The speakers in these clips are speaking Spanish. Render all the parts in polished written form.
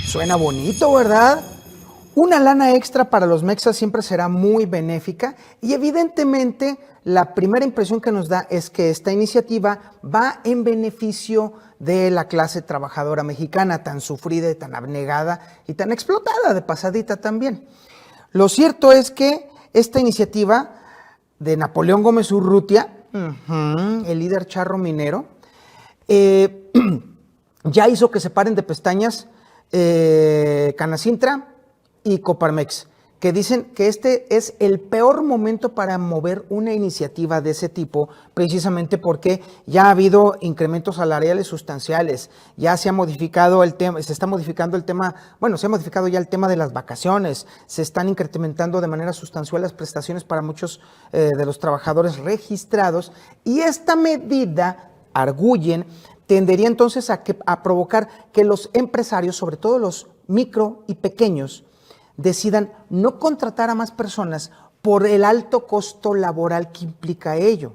Suena bonito, ¿verdad? Una lana extra para los mexas siempre será muy benéfica y evidentemente la primera impresión que nos da es que esta iniciativa va en beneficio de la clase trabajadora mexicana, tan sufrida y tan abnegada y tan explotada de pasadita también. Lo cierto es que esta iniciativa de Napoleón Gómez Urrutia, el líder charro minero, ya hizo que se paren de pestañas Canacintra y Coparmex, que dicen que este es el peor momento para mover una iniciativa de ese tipo, precisamente porque ya ha habido incrementos salariales sustanciales, ya se ha modificado el tema, se está modificando el tema, bueno, se ha modificado ya el tema de las vacaciones, se están incrementando de manera sustancial las prestaciones para muchos de los trabajadores registrados, y esta medida, arguyen, tendería entonces a provocar que los empresarios, sobre todo los micro y pequeños, decidan no contratar a más personas por el alto costo laboral que implica ello.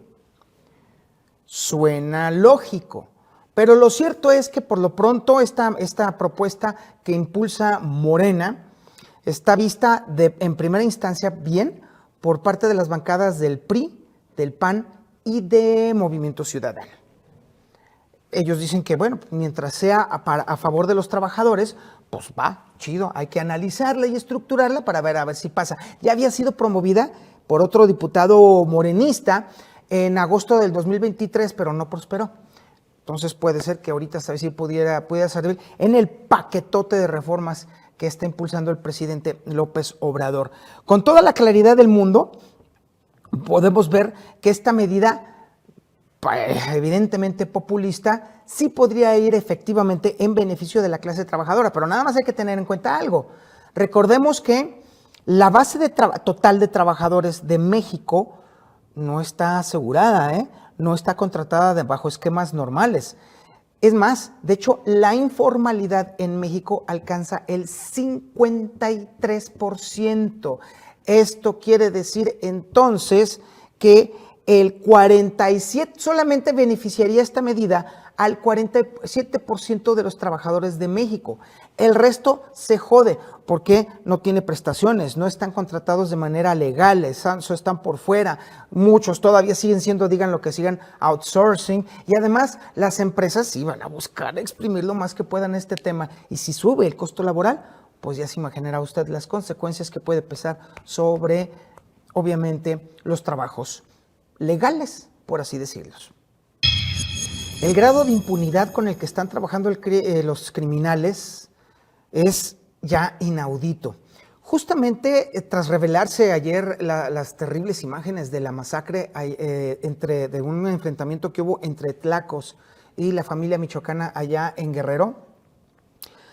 Suena lógico, pero lo cierto es que por lo pronto esta propuesta que impulsa Morena está vista en primera instancia bien por parte de las bancadas del PRI, del PAN y de Movimiento Ciudadano. Ellos dicen que, bueno, mientras sea a favor de los trabajadores, pues va, chido, hay que analizarla y estructurarla para ver a ver si pasa. Ya había sido promovida por otro diputado morenista en agosto del 2023, pero no prosperó. Entonces puede ser que ahorita si pudiera servir en el paquetote de reformas que está impulsando el presidente López Obrador. Con toda la claridad del mundo, podemos ver que esta medida, evidentemente populista, sí podría ir efectivamente en beneficio de la clase trabajadora, pero nada más hay que tener en cuenta algo. Recordemos que la base total de trabajadores de México no está asegurada, no está contratada bajo esquemas normales. Es más, de hecho, la informalidad en México alcanza el 53%. Esto quiere decir entonces que el 47%, solamente beneficiaría esta medida al 47% de los trabajadores de México. El resto se jode porque no tiene prestaciones, no están contratados de manera legal, están por fuera. Muchos todavía siguen siendo, digan lo que sigan, outsourcing. Y además las empresas sí van a buscar exprimir lo más que puedan este tema. Y si sube el costo laboral, pues ya se imaginará usted las consecuencias que puede pesar sobre, obviamente, los trabajos legales, por así decirlos. El grado de impunidad con el que están trabajando los criminales es ya inaudito. Justamente tras revelarse ayer las terribles imágenes de la masacre de un enfrentamiento que hubo entre tlacos y la familia michoacana allá en Guerrero,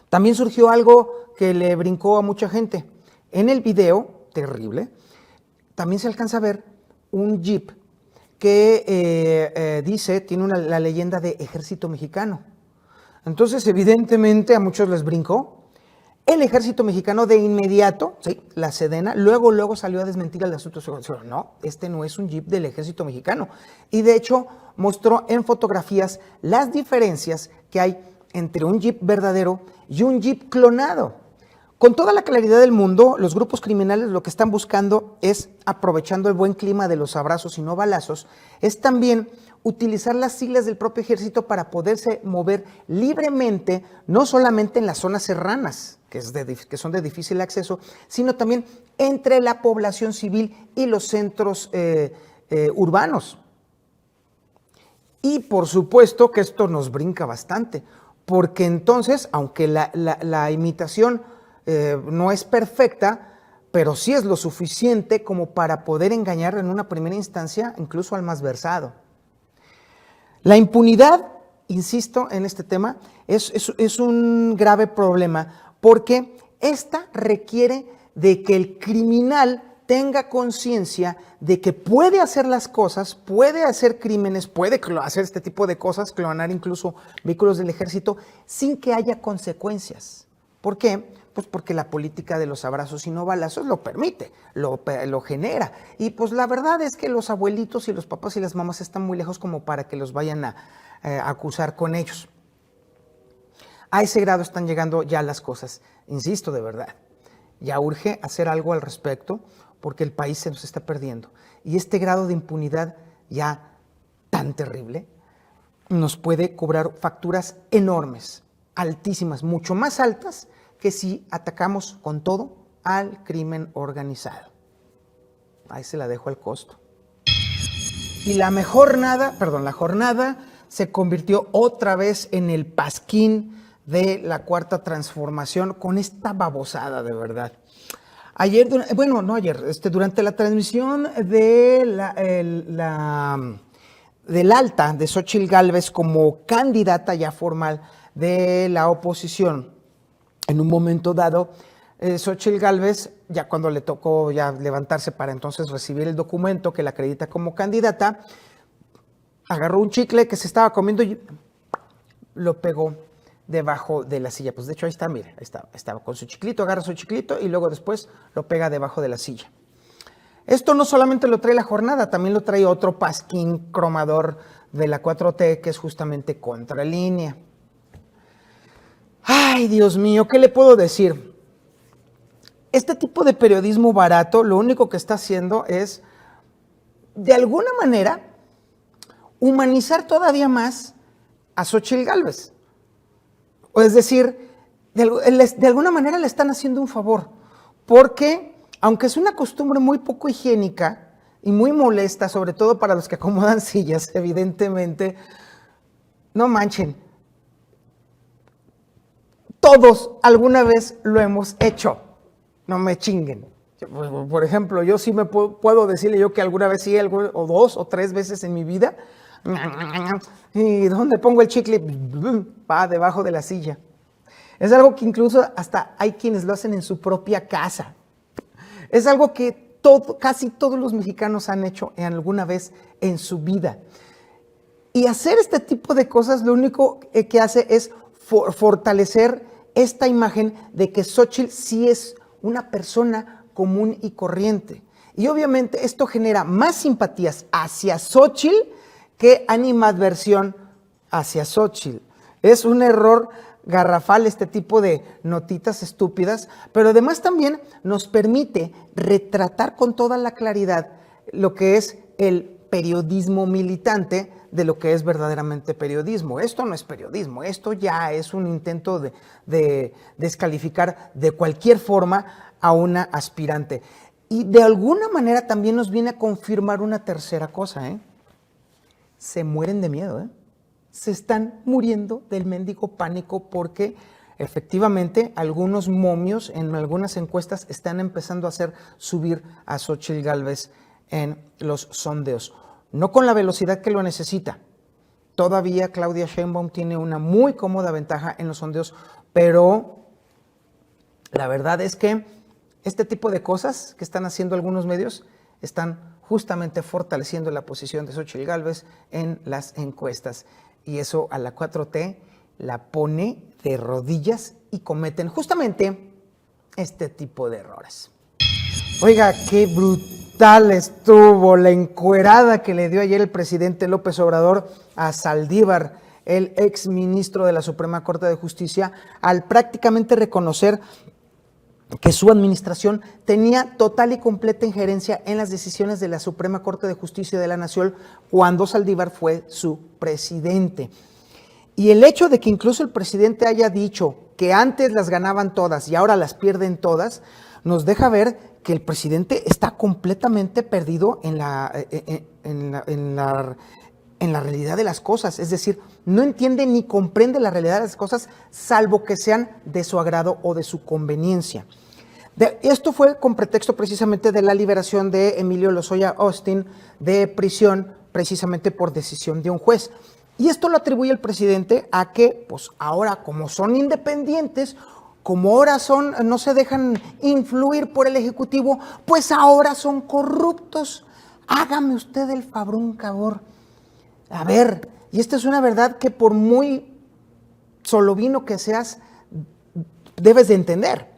también surgió algo que le brincó a mucha gente. En el video, terrible, también se alcanza a ver un jeep que tiene la leyenda de Ejército Mexicano. Entonces, evidentemente, a muchos les brincó. El Ejército Mexicano de inmediato, sí, la Sedena, luego salió a desmentir el asunto. No, este no es un jeep del Ejército Mexicano. Y de hecho, mostró en fotografías las diferencias que hay entre un jeep verdadero y un jeep clonado. Con toda la claridad del mundo, los grupos criminales lo que están buscando es, aprovechando el buen clima de los abrazos y no balazos, es también utilizar las siglas del propio ejército para poderse mover libremente, no solamente en las zonas serranas, que son de difícil acceso, sino también entre la población civil y los centros urbanos. Y por supuesto que esto nos brinca bastante, porque entonces, aunque la imitación no es perfecta, pero sí es lo suficiente como para poder engañar en una primera instancia incluso al más versado. La impunidad, insisto en este tema, es un grave problema porque esta requiere de que el criminal tenga conciencia de que puede hacer las cosas, puede hacer crímenes, puede hacer este tipo de cosas, clonar incluso vehículos del ejército, sin que haya consecuencias. ¿Por qué? Pues porque la política de los abrazos y no balazos lo permite, lo genera. Y pues la verdad es que los abuelitos y los papás y las mamás están muy lejos como para que los vayan a acusar con ellos. A ese grado están llegando ya las cosas. Insisto, de verdad, ya urge hacer algo al respecto porque el país se nos está perdiendo. Y este grado de impunidad ya tan terrible nos puede cobrar facturas enormes, altísimas, mucho más altas que si atacamos con todo al crimen organizado. Ahí se la dejo al costo. Y la jornada se convirtió otra vez en el pasquín de la Cuarta Transformación con esta babosada, de verdad. Durante la transmisión del alta de Xóchitl Gálvez como candidata ya formal de la oposición, en un momento dado, Xóchitl Gálvez, ya cuando le tocó ya levantarse para entonces recibir el documento que la acredita como candidata, agarró un chicle que se estaba comiendo y lo pegó debajo de la silla. Pues de hecho ahí está, mire, estaba con su chiclito, agarra su chiclito y luego después lo pega debajo de la silla. Esto no solamente lo trae la jornada, también lo trae otro pasquín cromador de la 4T que es justamente Contralínea. Ay, Dios mío, ¿qué le puedo decir? Este tipo de periodismo barato lo único que está haciendo es, de alguna manera, humanizar todavía más a Xóchitl Gálvez. O es decir, de alguna manera le están haciendo un favor, porque aunque es una costumbre muy poco higiénica y muy molesta, sobre todo para los que acomodan sillas, evidentemente, no manchen, todos alguna vez lo hemos hecho, no me chinguen. Por ejemplo, yo sí me puedo decirle yo que alguna vez sí, o 2 o 3 veces en mi vida, y ¿dónde pongo el chicle? Va debajo de la silla. Es algo que incluso hasta hay quienes lo hacen en su propia casa. Es algo que casi todos los mexicanos han hecho alguna vez en su vida. Y hacer este tipo de cosas lo único que hace es fortalecer esta imagen de que Xóchitl sí es una persona común y corriente. Y obviamente esto genera más simpatías hacia Xóchitl que animadversión hacia Xóchitl. Es un error garrafal este tipo de notitas estúpidas, pero además también nos permite retratar con toda la claridad lo que es el periodismo militante de lo que es verdaderamente periodismo. Esto no es periodismo, esto ya es un intento de descalificar de cualquier forma a una aspirante. Y de alguna manera también nos viene a confirmar una tercera cosa, Se mueren de miedo, Se están muriendo del mendigo pánico porque efectivamente algunos momios en algunas encuestas están empezando a hacer subir a Xóchitl Gálvez en los sondeos. No con la velocidad que lo necesita. Todavía Claudia Sheinbaum tiene una muy cómoda ventaja en los sondeos, pero la verdad es que este tipo de cosas que están haciendo algunos medios están justamente fortaleciendo la posición de Xóchitl Gálvez en las encuestas. Y eso a la 4T la pone de rodillas y cometen justamente este tipo de errores. Oiga, qué brutal estuvo la encuerada que le dio ayer el presidente López Obrador a Saldívar, el exministro de la Suprema Corte de Justicia, al prácticamente reconocer que su administración tenía total y completa injerencia en las decisiones de la Suprema Corte de Justicia de la Nación cuando Saldívar fue su presidente. Y el hecho de que incluso el presidente haya dicho que antes las ganaban todas y ahora las pierden todas, nos deja ver que el presidente está completamente perdido en la realidad de las cosas. Es decir, no entiende ni comprende la realidad de las cosas, salvo que sean de su agrado o de su conveniencia. Esto fue con pretexto precisamente de la liberación de Emilio Lozoya Austin de prisión, precisamente por decisión de un juez. Y esto lo atribuye el presidente a que, pues ahora como son independientes, como ahora no se dejan influir por el Ejecutivo, pues ahora son corruptos. Hágame usted el favor. A ver, y esta es una verdad que por muy solovino que seas, debes de entender.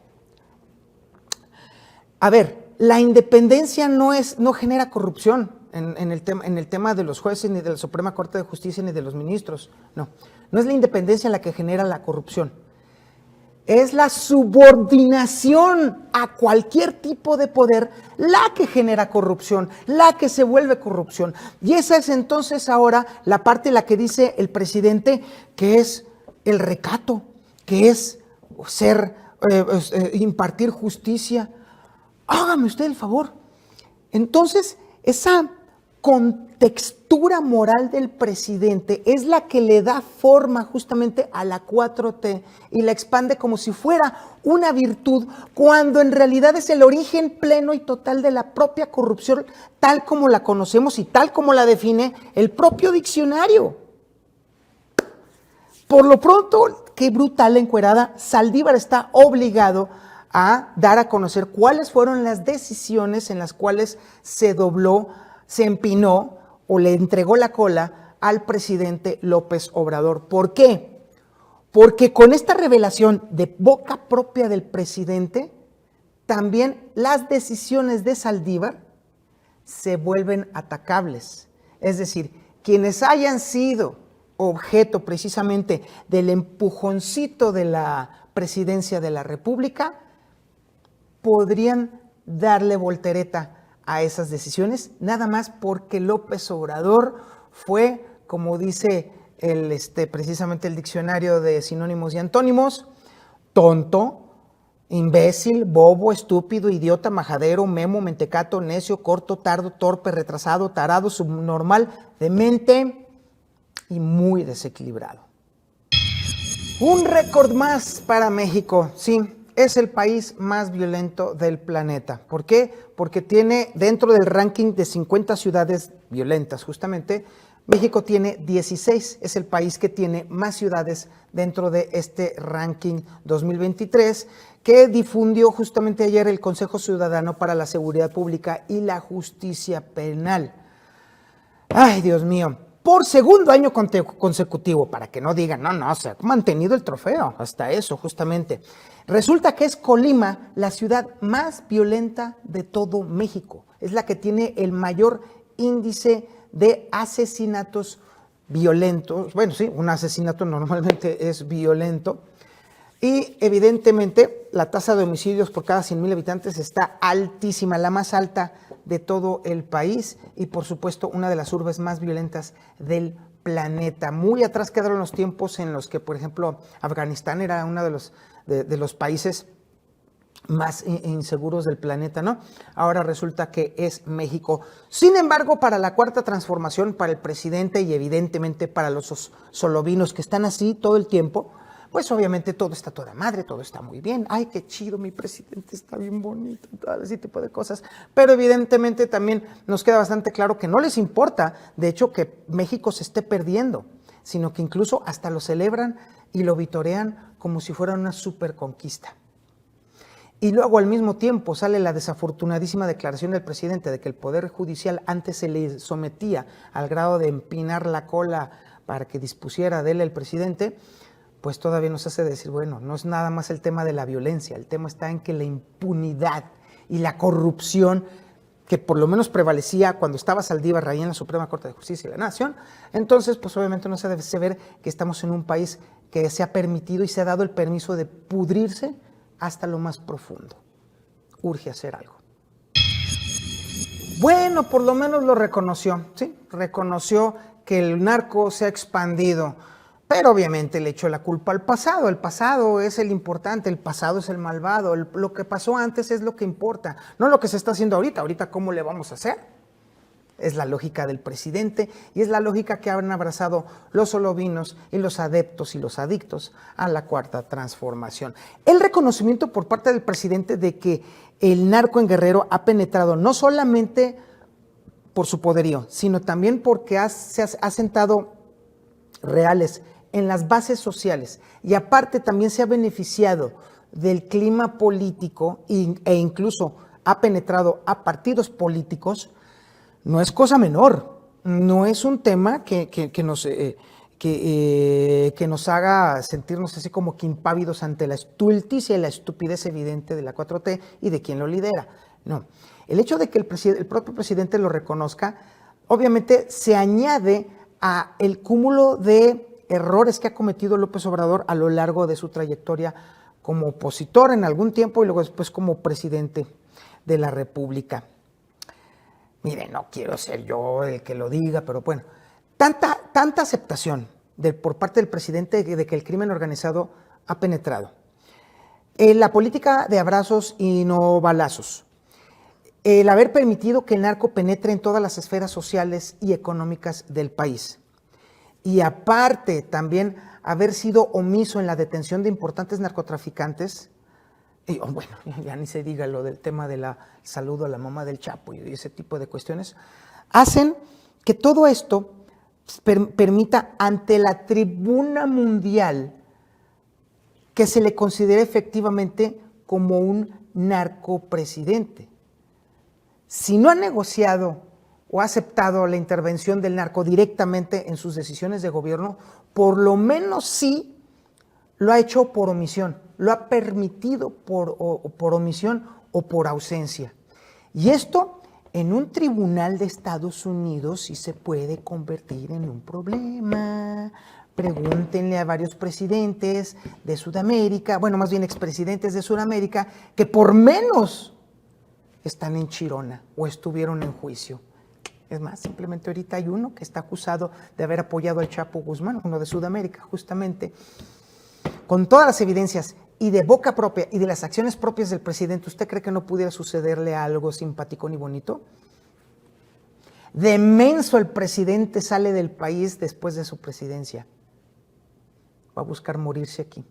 A ver, la independencia no genera corrupción. en el tema de los jueces, ni de la Suprema Corte de Justicia, ni de los ministros. No es la independencia la que genera la corrupción. Es la subordinación a cualquier tipo de poder la que genera corrupción, la que se vuelve corrupción. Y esa es entonces ahora la parte en la que dice el presidente que es el recato, que es impartir justicia. Hágame usted el favor. Entonces, esa contextura moral del presidente es la que le da forma justamente a la 4T y la expande como si fuera una virtud, cuando en realidad es el origen pleno y total de la propia corrupción, tal como la conocemos y tal como la define el propio diccionario. Por lo pronto, qué brutal la encuerada, Saldívar está obligado a dar a conocer cuáles fueron las decisiones en las cuales se dobló, se empinó o le entregó la cola al presidente López Obrador. ¿Por qué? Porque con esta revelación de boca propia del presidente, también las decisiones de Saldívar se vuelven atacables. Es decir, quienes hayan sido objeto precisamente del empujoncito de la presidencia de la República, podrían darle voltereta a esas decisiones, nada más porque López Obrador fue, como dice precisamente el diccionario de sinónimos y antónimos, tonto, imbécil, bobo, estúpido, idiota, majadero, memo, mentecato, necio, corto, tardo, torpe, retrasado, tarado, subnormal, demente y muy desequilibrado. Un récord más para México, sí. Es el país más violento del planeta. ¿Por qué? Porque tiene dentro del ranking de 50 ciudades violentas, justamente, México tiene 16. Es el país que tiene más ciudades dentro de este ranking 2023 que difundió justamente ayer el Consejo Ciudadano para la Seguridad Pública y la Justicia Penal. Ay, Dios mío. Por segundo año consecutivo, para que no digan, no, se ha mantenido el trofeo, hasta eso justamente. Resulta que es Colima la ciudad más violenta de todo México. Es la que tiene el mayor índice de asesinatos violentos. Bueno, sí, un asesinato normalmente es violento. Y evidentemente la tasa de homicidios por cada 100,000 habitantes está altísima, la más alta de todo el país y por supuesto una de las urbes más violentas del planeta. Muy atrás quedaron los tiempos en los que, por ejemplo, Afganistán era uno de los países más inseguros del planeta, ¿no? Ahora resulta que es México. Sin embargo, para la cuarta transformación, para el presidente y evidentemente para los solovinos que están así todo el tiempo, pues obviamente todo está toda madre, todo está muy bien. Ay, qué chido, mi presidente está bien bonito, todo ese tipo de cosas. Pero evidentemente también nos queda bastante claro que no les importa, de hecho, que México se esté perdiendo, sino que incluso hasta lo celebran y lo vitorean como si fuera una superconquista. Y luego al mismo tiempo sale la desafortunadísima declaración del presidente de que el Poder Judicial antes se le sometía al grado de empinar la cola para que dispusiera de él el presidente, pues todavía nos hace decir, bueno, no es nada más el tema de la violencia, el tema está en que la impunidad y la corrupción que por lo menos prevalecía cuando estaba Saldívar ahí en la Suprema Corte de Justicia de la Nación, entonces pues obviamente no se debe ver que estamos en un país que se ha permitido y se ha dado el permiso de pudrirse hasta lo más profundo. Urge hacer algo. Bueno, por lo menos lo reconoció, ¿sí? Reconoció que el narco se ha expandido, pero obviamente le echó la culpa al pasado. El pasado es el importante, el pasado es el malvado. Lo que pasó antes es lo que importa, no lo que se está haciendo ahorita. Ahorita, ¿cómo le vamos a hacer? Es la lógica del presidente y es la lógica que han abrazado los solovinos y los adeptos y los adictos a la cuarta transformación. El reconocimiento por parte del presidente de que el narco en Guerrero ha penetrado no solamente por su poderío, sino también porque se ha sentado reales en las bases sociales y aparte también se ha beneficiado del clima político e incluso ha penetrado a partidos políticos, no es cosa menor, no es un tema que nos haga sentirnos así como que impávidos ante la estulticia y la estupidez evidente de la 4T y de quien lo lidera. No, el hecho de que el propio presidente lo reconozca obviamente se añade a el cúmulo de errores que ha cometido López Obrador a lo largo de su trayectoria como opositor en algún tiempo y luego después como presidente de la República. Miren, no quiero ser yo el que lo diga, pero bueno, tanta aceptación por parte del presidente de que el crimen organizado ha penetrado. La política de abrazos y no balazos. El haber permitido que el narco penetre en todas las esferas sociales y económicas del país. Y aparte también haber sido omiso en la detención de importantes narcotraficantes. Y bueno, ya ni se diga lo del tema del saludo a la mamá del Chapo y ese tipo de cuestiones, hacen que todo esto permita ante la tribuna mundial que se le considere efectivamente como un narcopresidente. Si no ha negociado o ha aceptado la intervención del narco directamente en sus decisiones de gobierno, por lo menos sí lo ha hecho por omisión, lo ha permitido por omisión o por ausencia. Y esto en un tribunal de Estados Unidos sí se puede convertir en un problema. Pregúntenle a varios presidentes de Sudamérica, bueno, más bien expresidentes de Sudamérica, que por menos están en Chirona o estuvieron en juicio. Es más, simplemente ahorita hay uno que está acusado de haber apoyado al Chapo Guzmán, uno de Sudamérica, justamente. Con todas las evidencias y de boca propia y de las acciones propias del presidente, ¿usted cree que no pudiera sucederle algo simpático ni bonito? De menso el presidente sale del país después de su presidencia. Va a buscar morirse aquí.